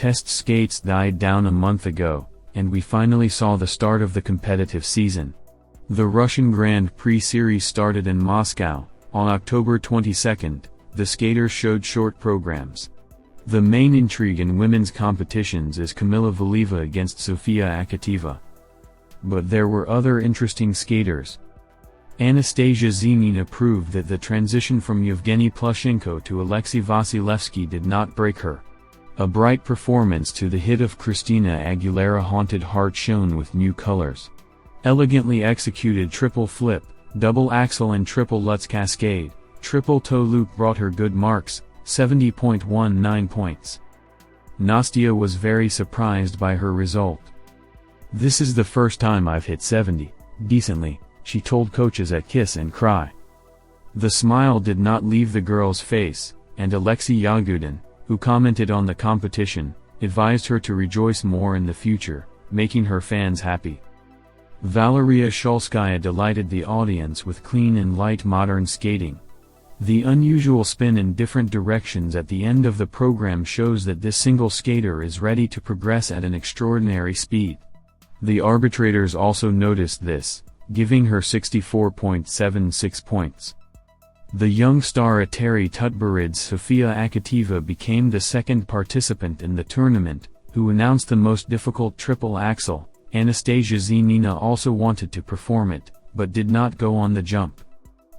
test skates died down a month ago, and we finally saw the start of the competitive season. The Russian Grand Prix series started in Moscow. On October 22, the skaters showed short programs. The main intrigue in women's competitions is Kamila Valieva against Sofia Akatieva. But there were other interesting skaters. Anastasia Zenina proved that the transition from Yevgeny Plushenko to Alexei Vasilevsky did not break her. A bright performance to the hit of Christina Aguilera Haunted Heart shone with new colors. Elegantly executed triple flip, double Axel and triple Lutz cascade, triple toe loop brought her good marks, 70.19 points. Nastia was very surprised by her result. "This is the first time I've hit 70, decently," she told coaches at Kiss and Cry. The smile did not leave the girl's face, and Alexei Yagudin, who commented on the competition, advised her to rejoice more in the future, making her fans happy. Valeria Shulskaya delighted the audience with clean and light modern skating. The unusual spin in different directions at the end of the program shows that this single skater is ready to progress at an extraordinary speed. The arbitrators also noticed this, giving her 64.76 points. The young star Eteri Tutberidze Sofia Akatieva became the second participant in the tournament, who announced the most difficult triple axel. Anastasia Zenina also wanted to perform it, but did not go on the jump.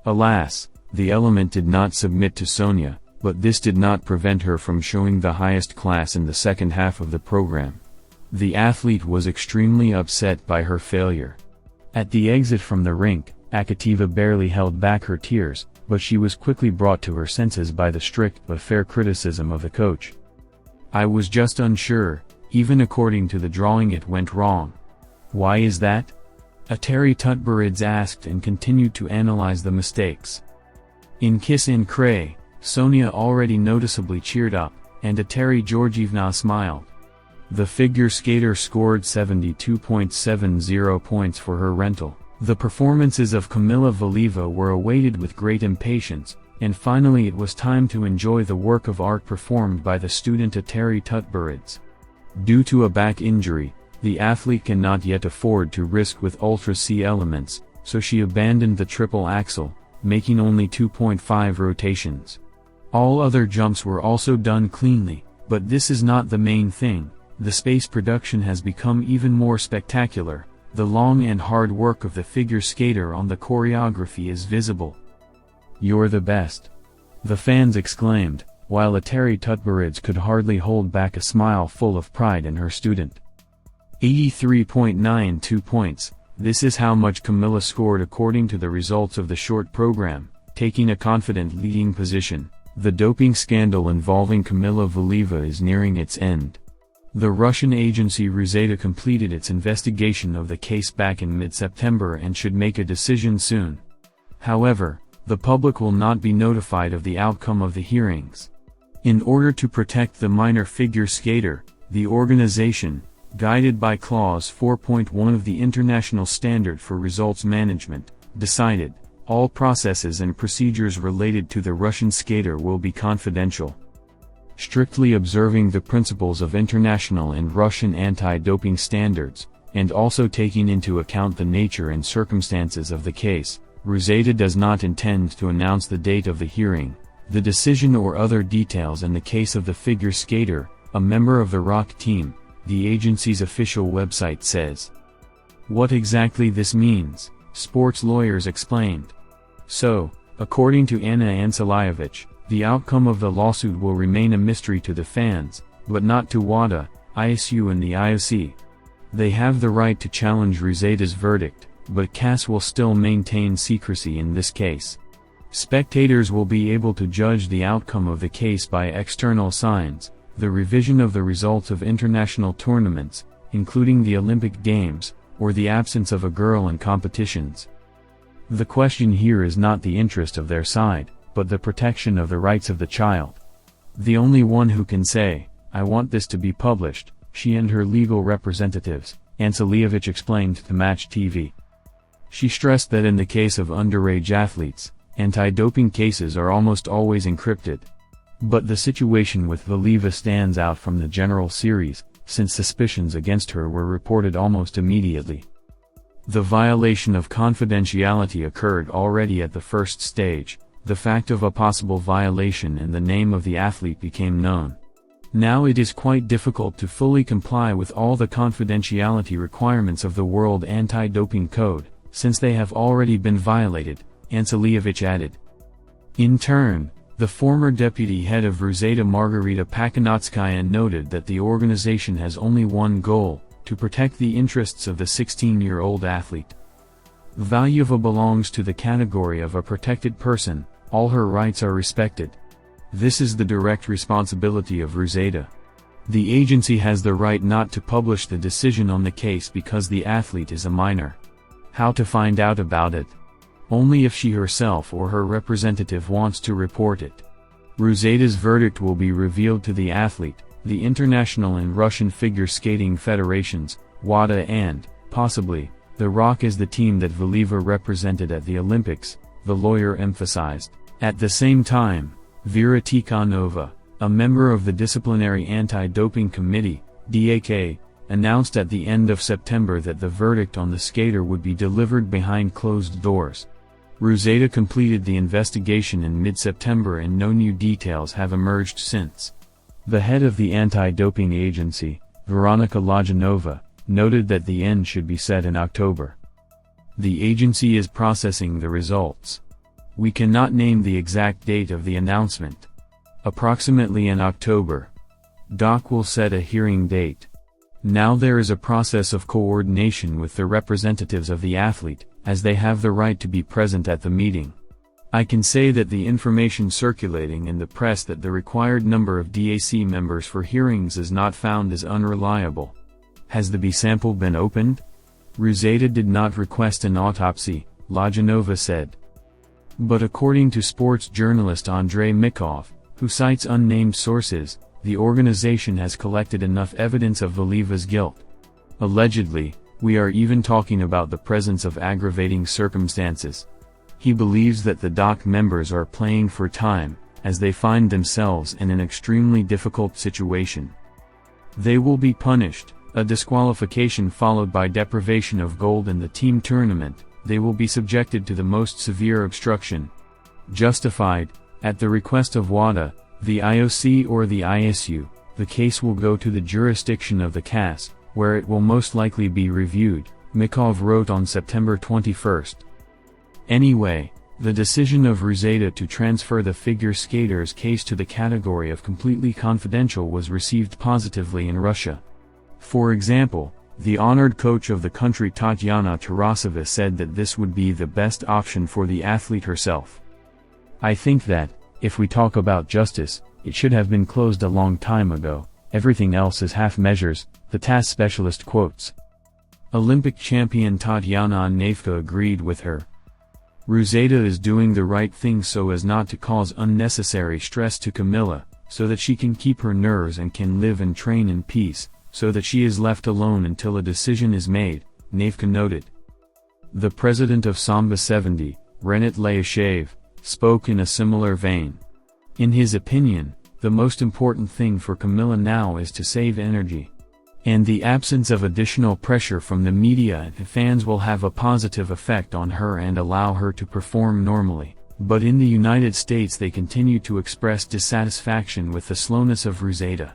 Alas, the element did not submit to Sonia, but this did not prevent her from showing the highest class in the second half of the program. The athlete was extremely upset by her failure. At the exit from the rink, Akatieva barely held back her tears, but she was quickly brought to her senses by the strict but fair criticism of the coach. "I was just unsure, even according to the drawing it went wrong." "Why is that?" Eteri Tutberidze asked and continued to analyze the mistakes. In Kiss and Cray, Sonia already noticeably cheered up, and Eteri Georgievna smiled. The figure skater scored 72.70 points for her rental. The performances of Kamila Valieva were awaited with great impatience, and finally it was time to enjoy the work of art performed by the student Eteri Tutberidze. Due to a back injury, the athlete cannot yet afford to risk with Ultra C elements, so she abandoned the triple axel, making only 2.5 rotations. All other jumps were also done cleanly, but this is not the main thing. The space production has become even more spectacular. The long and hard work of the figure skater on the choreography is visible. "You're the best," the fans exclaimed, while Eteri Tutberidze could hardly hold back a smile full of pride in her student. 83.92 points. This is how much Kamila scored according to the results of the short program, taking a confident leading position. The doping scandal involving Kamila Valieva is nearing its end. The Russian agency Ruzeta completed its investigation of the case back in mid-September and should make a decision soon. However, the public will not be notified of the outcome of the hearings. In order to protect the minor figure skater, the organization, guided by Clause 4.1 of the International Standard for Results Management, decided, all processes and procedures related to the Russian skater will be confidential. Strictly observing the principles of international and Russian anti-doping standards, and also taking into account the nature and circumstances of the case, Ruzeta does not intend to announce the date of the hearing, the decision or other details in the case of the figure skater, a member of the ROC team, the agency's official website says. What exactly this means, sports lawyers explained. So, according to Anna Anselievich, the outcome of the lawsuit will remain a mystery to the fans, but not to WADA, ISU and the IOC. They have the right to challenge Ruzeta's verdict, but CAS will still maintain secrecy in this case. Spectators will be able to judge the outcome of the case by external signs, the revision of the results of international tournaments, including the Olympic Games, or the absence of a girl in competitions. The question here is not the interest of their side, but the protection of the rights of the child. The only one who can say, "I want this to be published," she and her legal representatives, Anselievich explained to Match TV. She stressed that in the case of underage athletes, anti-doping cases are almost always encrypted. But the situation with Valieva stands out from the general series, since suspicions against her were reported almost immediately. The violation of confidentiality occurred already at the first stage. The fact of a possible violation in the name of the athlete became known. Now it is quite difficult to fully comply with all the confidentiality requirements of the World Anti-Doping Code, since they have already been violated, Anselievich added. In turn, the former deputy head of Ruseta Margarita Pakanotskaya noted that the organization has only one goal: to protect the interests of the 16-year-old athlete. Valieva belongs to the category of a protected person. All her rights are respected. This is the direct responsibility of Ruseta. The agency has the right not to publish the decision on the case because the athlete is a minor. How to find out about it? Only if she herself or her representative wants to report it. Ruseta's verdict will be revealed to the athlete, the international and Russian figure skating federations, WADA and, possibly, the ROK is the team that Valieva represented at the Olympics, the lawyer emphasized. At the same time, Vera Tikhanova, a member of the Disciplinary Anti-Doping Committee, DAK, announced at the end of September that the verdict on the skater would be delivered behind closed doors. Ruseta completed the investigation in mid-September and no new details have emerged since. The head of the anti-doping agency, Veronika Lajanova, noted that the end should be set in October. The agency is processing the results. We cannot name the exact date of the announcement. Approximately in October. DOC will set a hearing date. Now there is a process of coordination with the representatives of the athlete, as they have the right to be present at the meeting. I can say that the information circulating in the press that the required number of DAC members for hearings is not found is unreliable. Has the B sample been opened? Ruseta did not request an autopsy, Lajanova said. But according to sports journalist Andrei Mikov, who cites unnamed sources, the organization has collected enough evidence of Valieva's guilt. Allegedly, we are even talking about the presence of aggravating circumstances. He believes that the DOC members are playing for time, as they find themselves in an extremely difficult situation. They will be punished, a disqualification followed by deprivation of gold in the team tournament. They will be subjected to the most severe obstruction. Justified, at the request of WADA, the IOC or the ISU, the case will go to the jurisdiction of the CAS, where it will most likely be reviewed, Mikov wrote on September 21. Anyway, the decision of Ruseta to transfer the figure skater's case to the category of completely confidential was received positively in Russia. For example, the honored coach of the country Tatyana Tarasova said that this would be the best option for the athlete herself. I think that, if we talk about justice, it should have been closed a long time ago. Everything else is half measures, the TASS specialist quotes. Olympic champion Tatyana Andreevna agreed with her. Ruseta is doing the right thing so as not to cause unnecessary stress to Kamila, so that she can keep her nerves and can live and train in peace, so that she is left alone until a decision is made, Andreevna noted. The president of Samba 70, Renat Layashev, spoke in a similar vein. In his opinion, the most important thing for Kamila now is to save energy. And the absence of additional pressure from the media and fans will have a positive effect on her and allow her to perform normally. But in the United States they continue to express dissatisfaction with the slowness of Ruseta.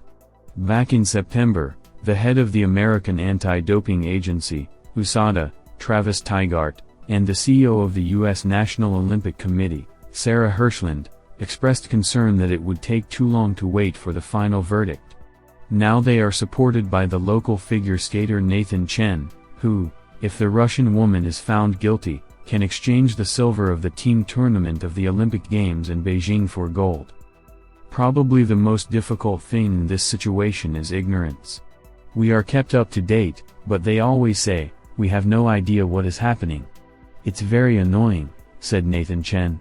Back in September, the head of the American Anti-Doping Agency, USADA, Travis Tygart, and the CEO of the U.S. National Olympic Committee, Sarah Hirshland, expressed concern that it would take too long to wait for the final verdict. Now they are supported by the local figure skater Nathan Chen, who, if the Russian woman is found guilty, can exchange the silver of the team tournament of the Olympic Games in Beijing for gold. Probably the most difficult thing in this situation is ignorance. We are kept up to date, but they always say, we have no idea what is happening. It's very annoying, said Nathan Chen.